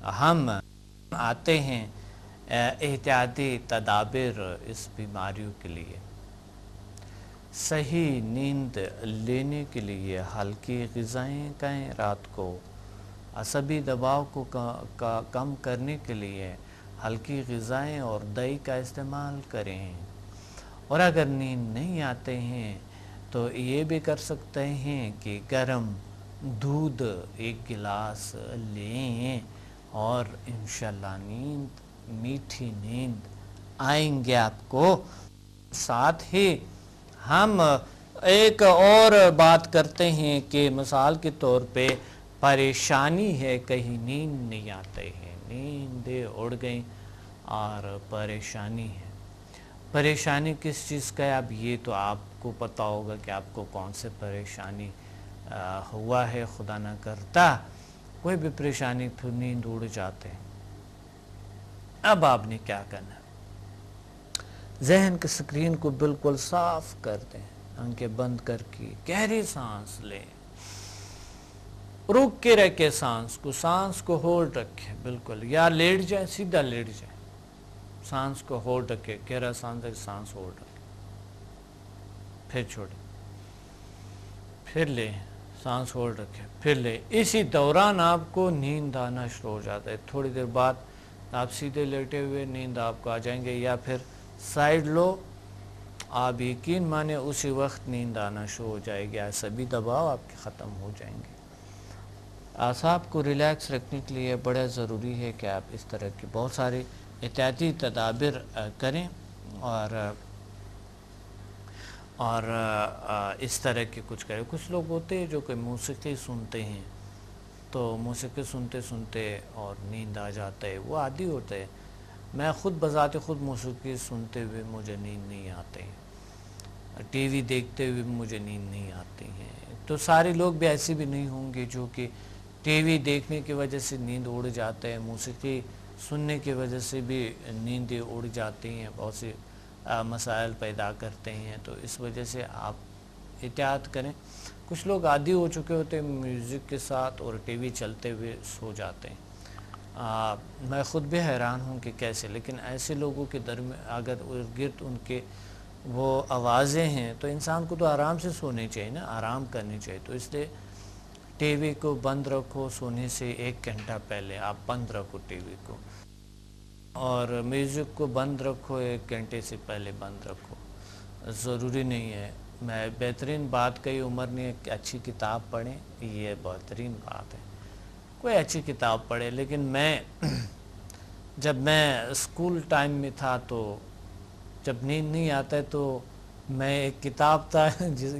ہم آتے ہیں احتیاطی تدابیر اس بیماریوں کے لیے۔ صحیح نیند لینے کے لیے ہلکی غذائیں کھائیں رات کو۔ عصبی دباؤ کو کم کرنے کے لیے ہلکی غذائیں اور دہی کا استعمال کریں۔ اور اگر نیند نہیں آتے ہیں تو یہ بھی کر سکتے ہیں کہ گرم دودھ 1 گلاس لیں اور انشاءاللہ میٹھی نیند آئیں گے آپ کو۔ ساتھ ہی ہم ایک اور بات کرتے ہیں کہ مثال کے طور پہ پریشانی ہے، کہیں نیند نہیں آتے ہیں، نیندیں اڑ گئیں اور پریشانی ہے۔ پریشانی کس چیز کا ہے؟ اب یہ تو آپ کو پتہ ہوگا کہ آپ کو کون سے پریشانی ہوا ہے، خدا نہ کرتا کوئی بھی پریشانی پھر نیند اڑ جاتے ہیں۔ اب آپ نے کیا کرنا ہے؟ ذہن کی سکرین کو بالکل صاف کر دیں، آنکھیں بند کر کے گہری سانس لیں، رک کے رکھیں سانس کو ہولڈ رکھیں بالکل، یا لیٹ جائیں، سیدھا لیٹ جائیں، سانس کو ہولڈ رکھیں، گہرا سانس ہولڈ رکھیں، پھر چھوڑیں، پھر لیں، سانس ہولڈ رکھیں، پھر لیں۔ اسی دوران آپ کو نیند آنا شروع ہو جاتا ہے، تھوڑی دیر بعد آپ سیدھے لیٹے ہوئے نیند آپ کو آ جائیں گے، یا پھر سائیڈ لو، آپ یقین مانیں اسی وقت نیند آنا شروع ہو جائے گی، عصبی دباؤ آپ کے ختم ہو جائیں گے۔ اعصاب کو ریلیکس رکھنے کے لیے بڑا ضروری ہے کہ آپ اس طرح کی بہت ساری احتیاطی تدابیر کریں اور اس طرح کی کچھ کریں۔ کچھ لوگ ہوتے ہیں جو کہ موسیقی سنتے ہیں، تو موسیقی سنتے سنتے اور نیند آ جاتا ہے، وہ عادی ہوتا ہے۔ میں خود بذات خود موسیقی سنتے ہوئے مجھے نیند نہیں آتے ہیں، ٹی وی دیکھتے ہوئے مجھے نیند نہیں آتی ہیں۔ تو سارے لوگ بھی ایسے بھی نہیں ہوں گے جو کہ ٹی وی دیکھنے کی وجہ سے نیند اڑ جاتے ہیں، موسیقی سننے کی وجہ سے بھی نیندیں اڑ جاتی ہیں، بہت سے مسائل پیدا کرتے ہیں۔ تو اس وجہ سے آپ احتیاط کریں۔ کچھ لوگ عادی ہو چکے ہوتے ہیں میوزک کے ساتھ اور ٹی وی چلتے ہوئے سو جاتے ہیں۔ میں خود بھی حیران ہوں کہ کیسے، لیکن ایسے لوگوں کے درمیان اگر گرد ان کے وہ آوازیں ہیں تو انسان کو تو آرام سے سونے چاہیے نا، آرام کرنی چاہیے۔ تو اس لیے ٹی وی کو بند رکھو، سونے سے 1 گھنٹہ پہلے آپ بند رکھو ٹی وی کو، اور میوزک کو بند رکھو 1 گھنٹے سے پہلے بند رکھو۔ ضروری نہیں ہے، میں بہترین بات کہی عمر نے ایک اچھی کتاب پڑھیں، یہ بہترین بات ہے، کوئی اچھی کتاب پڑھے۔ لیکن جب میں اسکول ٹائم میں تھا تو جب نیند نہیں آتا ہے تو میں ایک کتاب تھا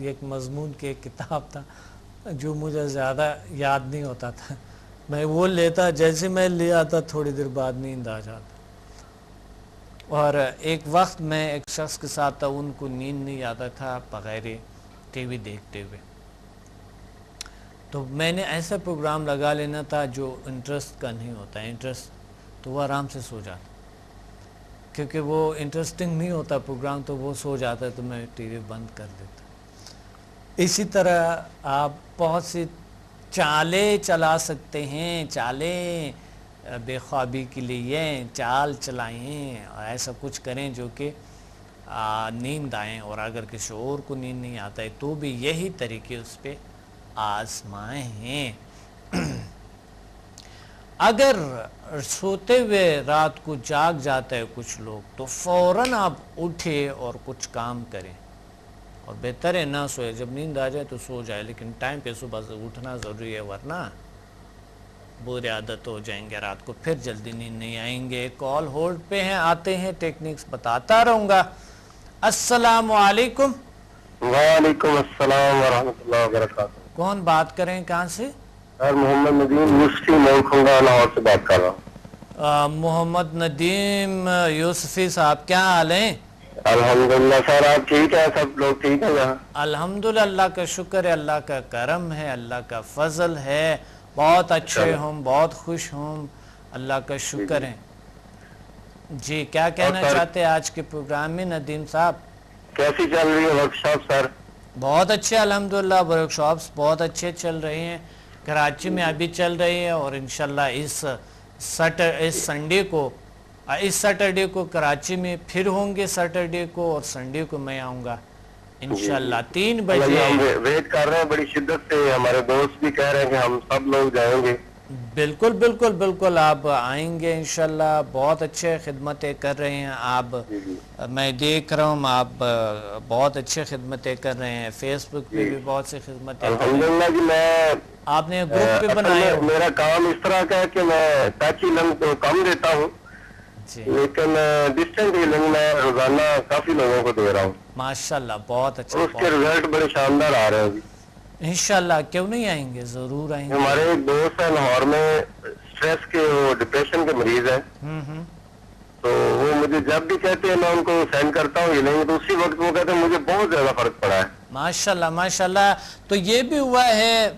ایک مضمون کی ایک کتاب تھا جو مجھے زیادہ یاد نہیں ہوتا تھا، میں وہ لیتا، جیسے میں لے آتا تھوڑی دیر بعد نیند آ جاتا۔ اور ایک وقت میں ایک شخص کے ساتھ تھا، ان کو نیند نہیں آتا تھا بغیر ٹی وی دیکھتے ہوئے، تو میں نے ایسا پروگرام لگا لینا تھا جو انٹرسٹ کا نہیں ہوتا ہے، انٹرسٹ تو وہ آرام سے سو جاتا، کیونکہ وہ انٹرسٹنگ نہیں ہوتا پروگرام تو وہ سو جاتا ہے، تو میں ٹی وی بند کر دیتا۔ اسی طرح آپ بہت سی چالیں چلا سکتے ہیں، چالیں بے خوابی کے لیے چال چلائیں، اور ایسا کچھ کریں جو کہ نیند آئیں، اور اگر کسی اور کو نیند نہیں آتا ہے تو بھی یہی طریقے اس پہ آزمائے ہیں۔ اگر سوتے ہوئے رات کو جاگ جاتا ہے کچھ لوگ تو فوراً آپ اٹھے اور کچھ کام کریں، اور بہتر ہے نہ سوئے، جب نیند آ جائے تو سو جائے، لیکن ٹائم پہ صبح سے اٹھنا ضروری ہے، ورنہ بری عادت ہو جائیں گے، رات کو پھر جلدی نیند نہیں آئیں گے۔ کال ہولڈ پہ ہیں، آتے ہیں، ٹیکنکس بتاتا رہوں گا۔ السلام علیکم۔ وعلیکم السلام ورحمۃ اللہ وبرکاتہ۔ کون بات کریں، کہاں سے؟ سر محمد ندیم یوسفی مولکھنگا لاہور سے بات کر رہا ہوں۔ محمد ندیم یوسفی صاحب، کیا حال ہیں؟ الحمدللہ سر، آپ ٹھیک ہے؟ سب لوگ ٹھیک ہیں یہاں؟ الحمدللہ، اللہ کا شکر ہے، اللہ کا کرم ہے، اللہ کا فضل ہے، بہت اچھے ہوں، بہت خوش ہوں، اللہ کا شکر ہے۔ جی، کیا کہنا چاہتے ہیں آج کے پروگرام میں ندیم صاحب؟ کیسی چل رہی ہے ورکشاپ سر؟ بہت اچھے، الحمدللہ، ورکشاپس بہت اچھے چل رہے ہیں، کراچی میں ابھی چل رہی ہے، اور انشاءاللہ اس اس سنڈے کو، اس سیٹرڈے کو کراچی میں پھر ہوں گے، سیٹرڈے کو اور سنڈے کو میں آؤں گا انشاءاللہ 3 بجے۔ ہم ویٹ کر رہے ہیں بڑی شدت سے، ہمارے دوست بھی کہہ رہے ہیں کہ ہم سب لوگ جائیں گے۔ بالکل بالکل بالکل آپ آئیں گے انشاءاللہ، بہت اچھے خدمتیں کر رہے ہیں آپ، میں دیکھ رہا ہوں آپ بہت اچھے خدمتیں کر رہے ہیں، فیس بک پہ بھی بہت سی خدمتیں کر رہے ہیں۔ الحمدللہ جی، میں آپ نے گروپ پہ بنایا ہو؟ میرا کام اس طرح کا ہے کہ میں ٹچ ہیلنگ تو کم دیتا ہوں، لیکن ڈسٹنٹ ہیلنگ میں روزانہ کافی لوگوں کو دے رہا ہوں ماشاءاللہ، بہت اچھا، اور اس کے رزلٹ بڑے شاندار آ رہے ہیں جی۔ انشاءاللہ کیوں نہیں آئیں گے، ضرور آئیں گے۔ ہمارے ایک دوست ہے لاہور میں، سٹریس کے، وہ ڈپریشن کے مریض ہیں، تو وہ مجھے جب بھی کہتے ہیں میں ان کو سینڈ کرتا ہوں ہیلنگ، تو اسی وقت وہ کہتے ہیں مجھے بہت زیادہ فرق پڑا ہے۔ ماشاءاللہ ماشاءاللہ۔ تو یہ بھی ہوا ہے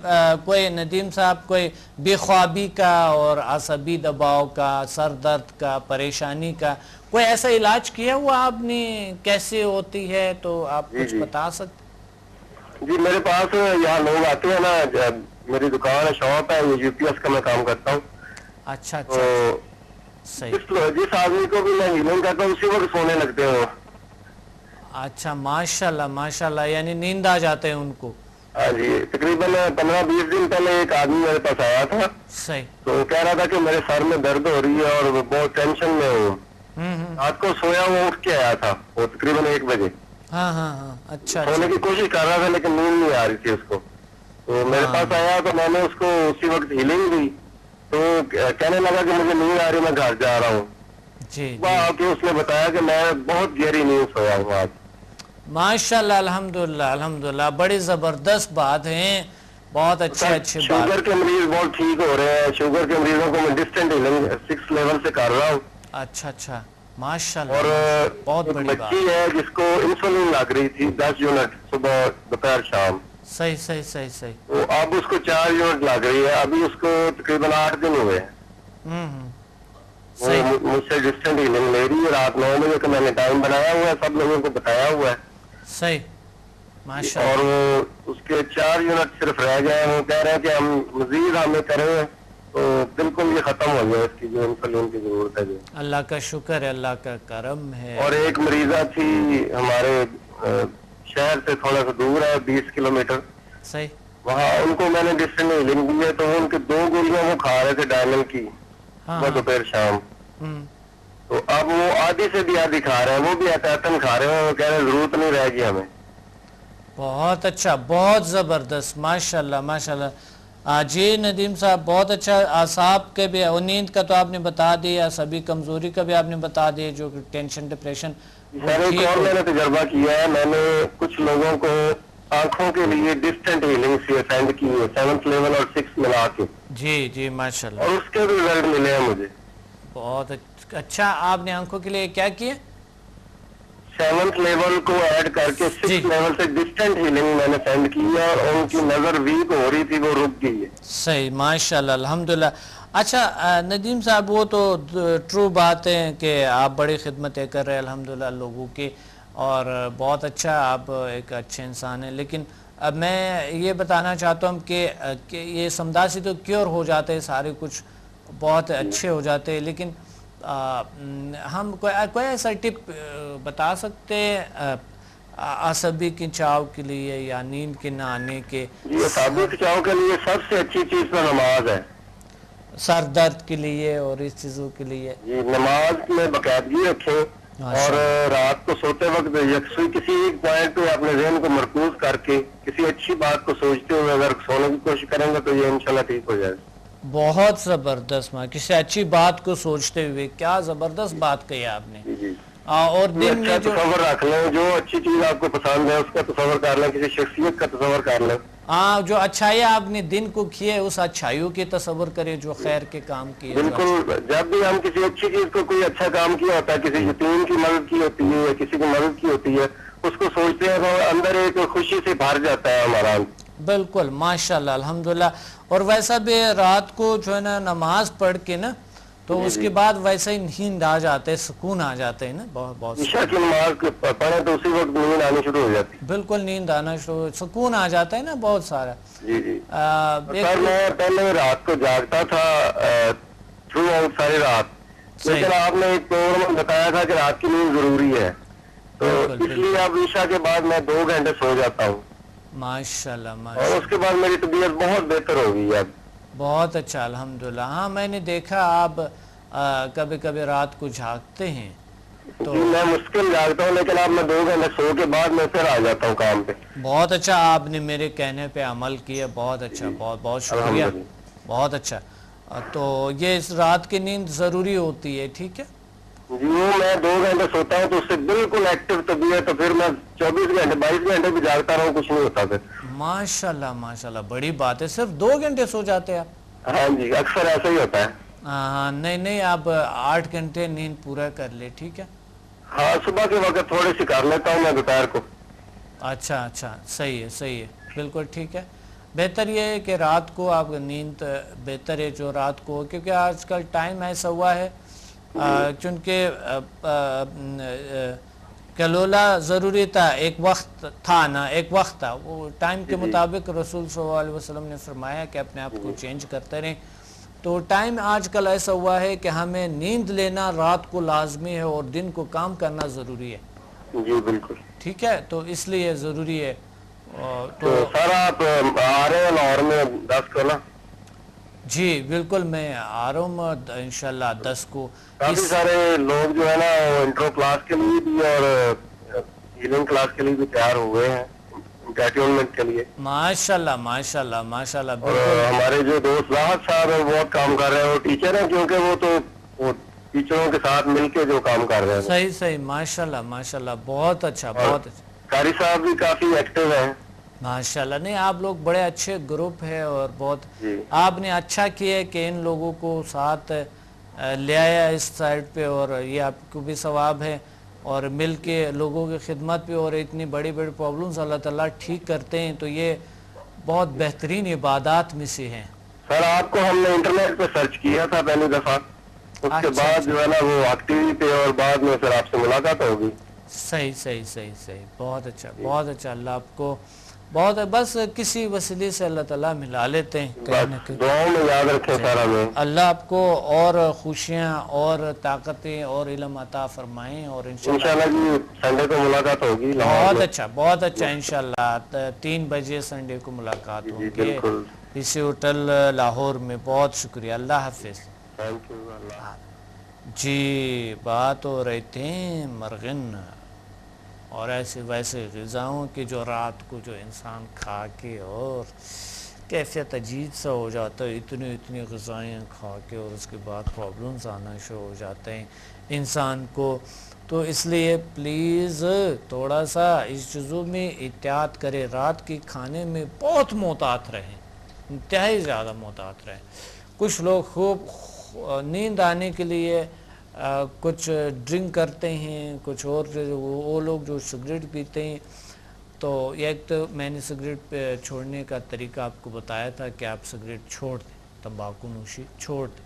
کوئی ندیم صاحب، کوئی بے خوابی کا اور عصبی دباؤ کا، سر درد کا، پریشانی کا کوئی ایسا علاج کیا ہوا آپ نے؟ کیسے ہوتی ہے تو آپ کچھ بتا سکتے؟ جی میرے پاس یہاں لوگ آتے ہیں نا، میری دکان ہے، شاپ ہے، یو پی ایس کا میں کام کرتا ہوں۔ اچھا تو صحیح، جس آدمی کو بھی میں ہیلنگ کرتا ہوں اسی وقت سونے لگتے ہیں وہ۔ اچھا ماشاءاللہ ماشاءاللہ، یعنی نیند آ جاتے ہیں ان کو؟ ہاں جی، تقریباً 15-20 دن پہلے ایک آدمی میرے پاس آیا تھا، صحیح، تو وہ کہہ رہا تھا کہ میرے سر میں درد ہو رہی ہے اور بہت ٹینشن میں ہوں۔ رات کو سویا وہ اٹھ کے آیا تھا، وہ تقریباً 1 بجے ہاں ہاں ہاں، اچھا سونے کی کوشش کر رہا تھا لیکن نیند نہیں آ رہی تھی اس کو، تو میرے پاس آیا تو میں نے اس کو اسی وقت ہیلنگ دی، تو کہنے لگا کہ مجھے نیند آ رہی، میں گھر جا رہا ہوں۔ جی آ کے اس نے بتایا کہ میں بہت گہری نیند سویا ہوں آج۔ ماشاءاللہ، الحمدللہ الحمدللہ، بڑی زبردست بات ہیں، بہت اچھے بات۔ شوگر کے مریض بہت ٹھیک ہو رہے ہیں، شوگر کے مریضوں کو میں ڈسٹنٹ ہیلنگ 6 لیول سے کر رہا ہوں۔ اچھا اچھا، ماشاءاللہ، اور بہت ایک بڑی بات۔ بچی ہے جس کو انسولین لگ رہی تھی 10 یونٹ صبح دوپہر شام، صحیح صحیح صحیح صحیح، تو اب اس کو 4 یونٹ لگ رہی ہے، ابھی اس کو تقریباً 8 دن ہوئے ہیں۔ وہ مجھ سے ڈسٹنٹ ہیلنگ لے رہی ہے، رات 9 بجے کا میں نے ٹائم بنایا ہوا ہے، سب لوگوں کو بتایا ہوا ہے۔ صحیح، ماشاءاللہ۔ اور وہ اس کے 4 یونٹ صرف رہ گئے ہیں، وہ کہہ رہے ہیں کہ ہم مزید ہمیں کریں تو بالکل یہ ختم ہو جائے اس کی جو انسولین کی ضرورت ہے۔ اللہ کا شکر ہے، اللہ کا کرم ہے۔ اور ایک مریضہ تھی ہمارے شہر سے تھوڑا سا دور ہے، 20 کلومیٹر، صحیح، وہاں ان کو میں نے ڈسٹنٹ ہیلنگ دی ہے، تو ان کے 2 گولیاں وہ کھا رہے تھے ڈائمنڈ کی، دوپہر شام، تو اب وہ آدھی سے بھی آدھی کھا رہے ہیں، وہ بھی احتیاطاً کھا رہے ہیں، وہ کہہ رہے ہیں ضرورت نہیں رہے گی ہمیں۔ بہت اچھا، بہت زبردست، ماشاءاللہ ماشاءاللہ۔ جی ندیم صاحب، بہت اچھا۔ اعصاب کے بھی، نیند کا تو آپ نے بتا دیا، سبھی کمزوری کا بھی آپ نے بتا دیا، جو ٹینشن ڈپریشن۔ ایک اور میں نے تجربہ کیا ہے، میں نے کچھ لوگوں کو آنکھوں کے لیے ڈسٹنٹ ہیلنگ سے سینڈ کی ہے، 7th لیول اور 6 ملا کے، جی جی ماشاءاللہ، اور اس کے بھی رزلٹ ملے ہیں مجھے۔ بہت اچھا۔ آپ نے آنکھوں کے لیے کیا کیا؟ 7th لیول کو ایڈ کر کے 6 لیول سے ڈسٹنٹ ہیلنگ میں نے سینڈ کی ہے، اور ان کی نظر ویک ہو رہی تھی، وہ رک گئی ہے۔ صحیح، ماشاءاللہ الحمدللہ۔ اچھا ندیم صاحب، وہ تو ٹرو بات ہے کہ آپ بڑی خدمتیں کر رہے ہیں الحمدللہ لوگوں کی، اور بہت اچھا، آپ ایک اچھے انسان ہیں، لیکن اب میں یہ بتانا چاہتا ہوں کہ یہ سمداسی تو کیور ہو جاتے ہیں، سارے کچھ بہت اچھے ہو جاتے ہیں، لیکن ہم کوئی ایسا ٹپ بتا سکتے ہیں عصبی کھنچاؤ کے لیے یا نیند کے نہ آنے کے؟ یہ عصبی کھنچاؤ کے لیے سب سے اچھی چیز تو نماز ہے، سر درد کے لیے اور اس چیزوں کے لیے؟ جی نماز میں باقاعدگی رکھیں، اور رات کو سوتے وقت یکسوئی کسی ایک پوائنٹ پہ اپنے ذہن کو مرکوز کر کے کسی اچھی بات کو سوچتے ہوئے اگر سونے کی کوشش کریں گے تو یہ انشاءاللہ ٹھیک ہو جائے۔ بہت زبردست، کسی اچھی بات کو سوچتے ہوئے، کیا زبردست بات کہی آپ نے۔ اور دن میں جو تصور رکھ لیں، جو اچھی چیز آپ کو پسند ہے اس کا تصور کر لیں، کسی شخصیت کا تصور کر لیں۔ جو اچھائی آپ نے دن کو کیے، اس اچھائیوں کے تصور کریں جو خیر کے کام کیے۔ بالکل، جب بھی ہم کسی اچھی چیز کو، کوئی اچھا کام کیا ہوتا ہے، کسی یتیم کی مدد کی ہوتی ہے یا کسی کی مدد کی ہوتی ہے، اس کو سوچتے ہیں تو اندر ایک خوشی سے بھر جاتا ہے ہمارا۔ بالکل، ماشاءاللہ الحمدللہ۔ اور ویسا بھی رات کو جو ہے نا نماز پڑھ کے نا، تو اس کے بعد ویسے ہی نیند آ جاتے، سکون آ جاتے ہیں نا، بہت عشاء کی نماز پڑھیں تو اسی وقت نیند آنی شروع ہو جاتی ہے۔ بالکل، نیند آنا شروع، سکون آ جاتا ہے نا بہت سارا۔ جی جی، سر میں پہلے رات کو جاگتا تھا تھرو آؤٹ ساری رات. لیکن آپ نے ایک پروگرام بتایا تھا کہ رات کی نیند ضروری ہے, تو اس لیے اب عشاء کے بعد میں 2 گھنٹے سو جاتا ہوں. ماشاءاللہ اور اس کے بعد میری طبیعت بہت بہتر ہو گئی ہے اب. بہت اچھا, الحمدللہ. ہاں میں نے دیکھا آپ کبھی کبھی رات کو جھاگتے ہیں تو میں مشکل جاگتا ہوں, لیکن اب میں 2 گھنٹے سو کے بعد میں پھر آ جاتا ہوں کام پہ. بہت اچھا, آپ نے میرے کہنے پہ عمل کیا, بہت اچھا, بہت بہت شکریہ, بہت اچھا. تو یہ اس رات کی نیند ضروری ہوتی ہے, ٹھیک ہے جی. وہ میں 2 گھنٹے سوتا ہوں تو اس سے بالکل ایکٹیو طبیعت, تو پھر میں 24 گھنٹے 22 گھنٹے بھی جاگتا رہوں, کچھ نہیں ہوتا پھر. ماشاءاللہ ماشاءاللہ, بڑی بات ہے. صرف 2 گھنٹے سو جاتے ہیں آپ؟ ہاں جی, اکثر ایسا ہی ہوتا ہے. ہاں نہیں, آپ 8 گھنٹے نیند پورا کر لے, ٹھیک ہے. ہاں, صبح کے وقت تھوڑی سی کر لیتا ہوں میں دوپہر کو. اچھا, صحیح ہے, بالکل ٹھیک ہے. بہتر یہ ہے کہ رات کو آپ نیند بہتر ہے جو رات کو, کیونکہ آج کل ٹائم ایسا ہوا ہے چونکہ کلولا ضروری تھا, ایک وقت تھا نا, ایک وقت تھا, وہ ٹائم کے مطابق رسول صلی اللہ علیہ وسلم نے فرمایا کہ اپنے آپ کو چینج کرتے رہیں. تو ٹائم آج کل ایسا ہوا ہے کہ ہمیں نیند لینا رات کو لازمی ہے اور دن کو کام کرنا ضروری ہے. جی بالکل ٹھیک ہے, تو اس لیے ضروری ہے. تو سر آپ آ رہے ہیں لاہور میں 10 کو نا؟ جی بالکل, میں آ رہا ہوں انشاءاللہ 10 کو. کافی سارے لوگ جو ہے نا انٹرو کلاس کے لیے بھی اور ہیلنگ کلاس کے لیے بھی تیار ہوئے ہیں, انٹرٹینمنٹ کے لیے. ماشاءاللہ ماشاءاللہ ماشاءاللہ, بالکل. ہمارے جو دوست راحت صاحب ہیں بہت کام کر رہے ہیں, وہ ٹیچر ہیں کیونکہ وہ تو ٹیچروں کے ساتھ مل کے جو کام کر رہے ہیں. صحیح, ماشاءاللہ ماشاءاللہ, بہت اچھا, بہت اچھا. قاری صاحب بھی کافی ایکٹیو ہیں ماشاءاللہ. نہیں, آپ لوگ بڑے اچھے گروپ ہے اور بہت آپ نے اچھا کیا کہ ان لوگوں کو ساتھ لے آیا اس سائٹ پہ, اور یہ آپ کو بھی ثواب ہے, اور مل کے لوگوں کی خدمت پہ, اور اتنی بڑی بڑی پرابلمز اللہ تعالیٰ ٹھیک کرتے ہیں, تو یہ بہت بہترین عبادات میں سے ہیں. سر آپ کو ہم نے انٹرنیٹ پہ سرچ کیا تھا پہلی دفعہ, اس کے بعد جو ہے نا وہ ایکٹیویٹی پہ, اور بعد میں پھر آپ سے ملاقات ہوگی. صحیح, بہت اچھا, اللہ آپ کو بہت, بس کسی وسیلے سے اللہ تعالیٰ ملا لیتے ہیں, کہیں نہ کہیں. دعاؤں میں یاد رکھیں سر ہمیں. اللہ آپ کو اور خوشیاں اور طاقتیں اور علم عطا فرمائیں, اور انشاءاللہ جی سنڈے کو ملاقات ہوگی. بہت اچھا, انشاءاللہ 3 بجے سنڈے کو ملاقات ہوگی اسی ہوٹل لاہور میں. بہت شکریہ, اللہ حافظ. جی, بات ہو رہی تھی مرغن اور ایسے ویسے غذاؤں کی جو رات کو جو انسان کھا کے اور کیفیت عجیب سا ہو جاتا ہے, اتنی غذائیں کھا کے, اور اس کے بعد پرابلمز آنا شروع ہو جاتے ہیں انسان کو. تو اس لیے پلیز تھوڑا سا اس چیزوں میں احتیاط کرے, رات کے کھانے میں بہت محتاط رہیں, انتہائی زیادہ محتاط رہیں. کچھ لوگ خوب نیند آنے کے لیے کچھ ڈرنک کرتے ہیں, کچھ اور وہ لوگ جو سگریٹ پیتے ہیں. تو ایک تو میں نے سگریٹ چھوڑنے کا طریقہ آپ کو بتایا تھا کہ آپ سگریٹ چھوڑ دیں, تمباکو نوشی چھوڑ دیں.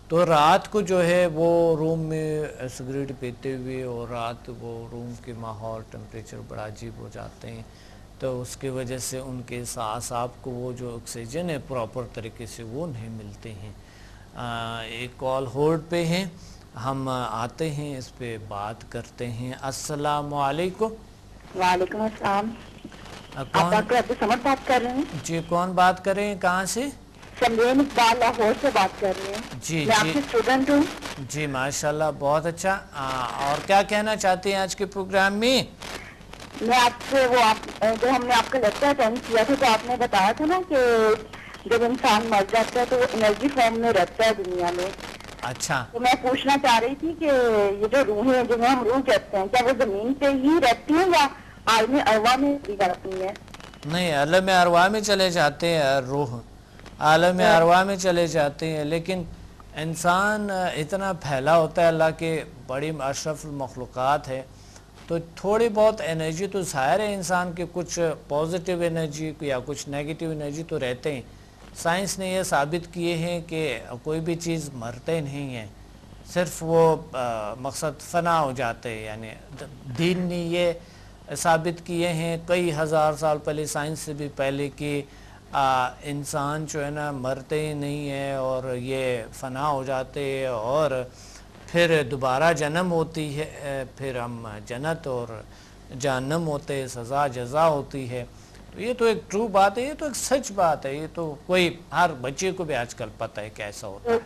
تو رات کو جو ہے وہ روم میں سگریٹ پیتے ہوئے, اور رات وہ روم کے ماحول ٹمپریچر بڑا عجیب ہو جاتے ہیں, تو اس کی وجہ سے ان کے اعصاب کو وہ جو آکسیجن ہے پراپر طریقے سے وہ نہیں ملتے ہیں. ایک کال ہولڈ پہ ہیں, ہم آتے ہیں اس پہ بات کرتے ہیں. السلام علیکم. وعلیکم السلام. آپ ڈاکٹر سمر بات کر رہے ہیں؟ جی, کون بات کر رہے ہیں, کہاں سے؟ سمرین اقبال لاہور سے بات کر رہے ہیں. جی میں آپ کی اسٹوڈنٹ ہوں. جی ماشاءاللہ, بہت اچھا. اور کیا کہنا چاہتے ہیں آج کے پروگرام میں؟ میں آپ سے جو ہم نے آپ کا لیکچر اٹینڈ کیا تھا, تو آپ نے بتایا تھا نا کہ جب انسان مر جاتا ہے تو وہ انرجی فارم میں رہتا ہے دنیا میں. اچھا, تو میں پوچھنا چاہ رہی تھی کہ یہ جو روحیں جنہیں ہم روح کہتے ہیں, کیا وہ زمین پہ ہی رہتی ہیں یا عالم ارواح میں بھی جاتی ہیں؟ نہیں, عالم ارواح میں چلے جاتے ہیں, روح عالم ارواح میں چلے جاتے ہیں, لیکن انسان اتنا پھیلا ہوتا ہے, اللہ کے بڑی اشرف المخلوقات ہے, تو تھوڑی بہت انرجی تو ظاہر ہے انسان کے, کچھ پازیٹیو انرجی یا کچھ نیگیٹیو انرجی تو رہتے ہیں. سائنس نے یہ ثابت کیے ہیں کہ کوئی بھی چیز مرتے نہیں ہیں, صرف وہ مقصد فنا ہو جاتے ہیں. یعنی دین نے یہ ثابت کیے ہیں کئی ہزار سال پہلے, سائنس سے بھی پہلے, کہ انسان جو ہے نا مرتے ہی نہیں ہے اور یہ فنا ہو جاتے ہیں اور پھر دوبارہ جنم ہوتی ہے، پھر ہم جنت اور جہنم ہوتے ہیں، سزا جزا ہوتی ہے. تو یہ تو ایک ٹرو بات ہے، یہ تو ایک سچ بات ہے، یہ تو کوئی ہر بچے کو بھی آج کل پتہ ہے کہ ایسا ہوتا ہے.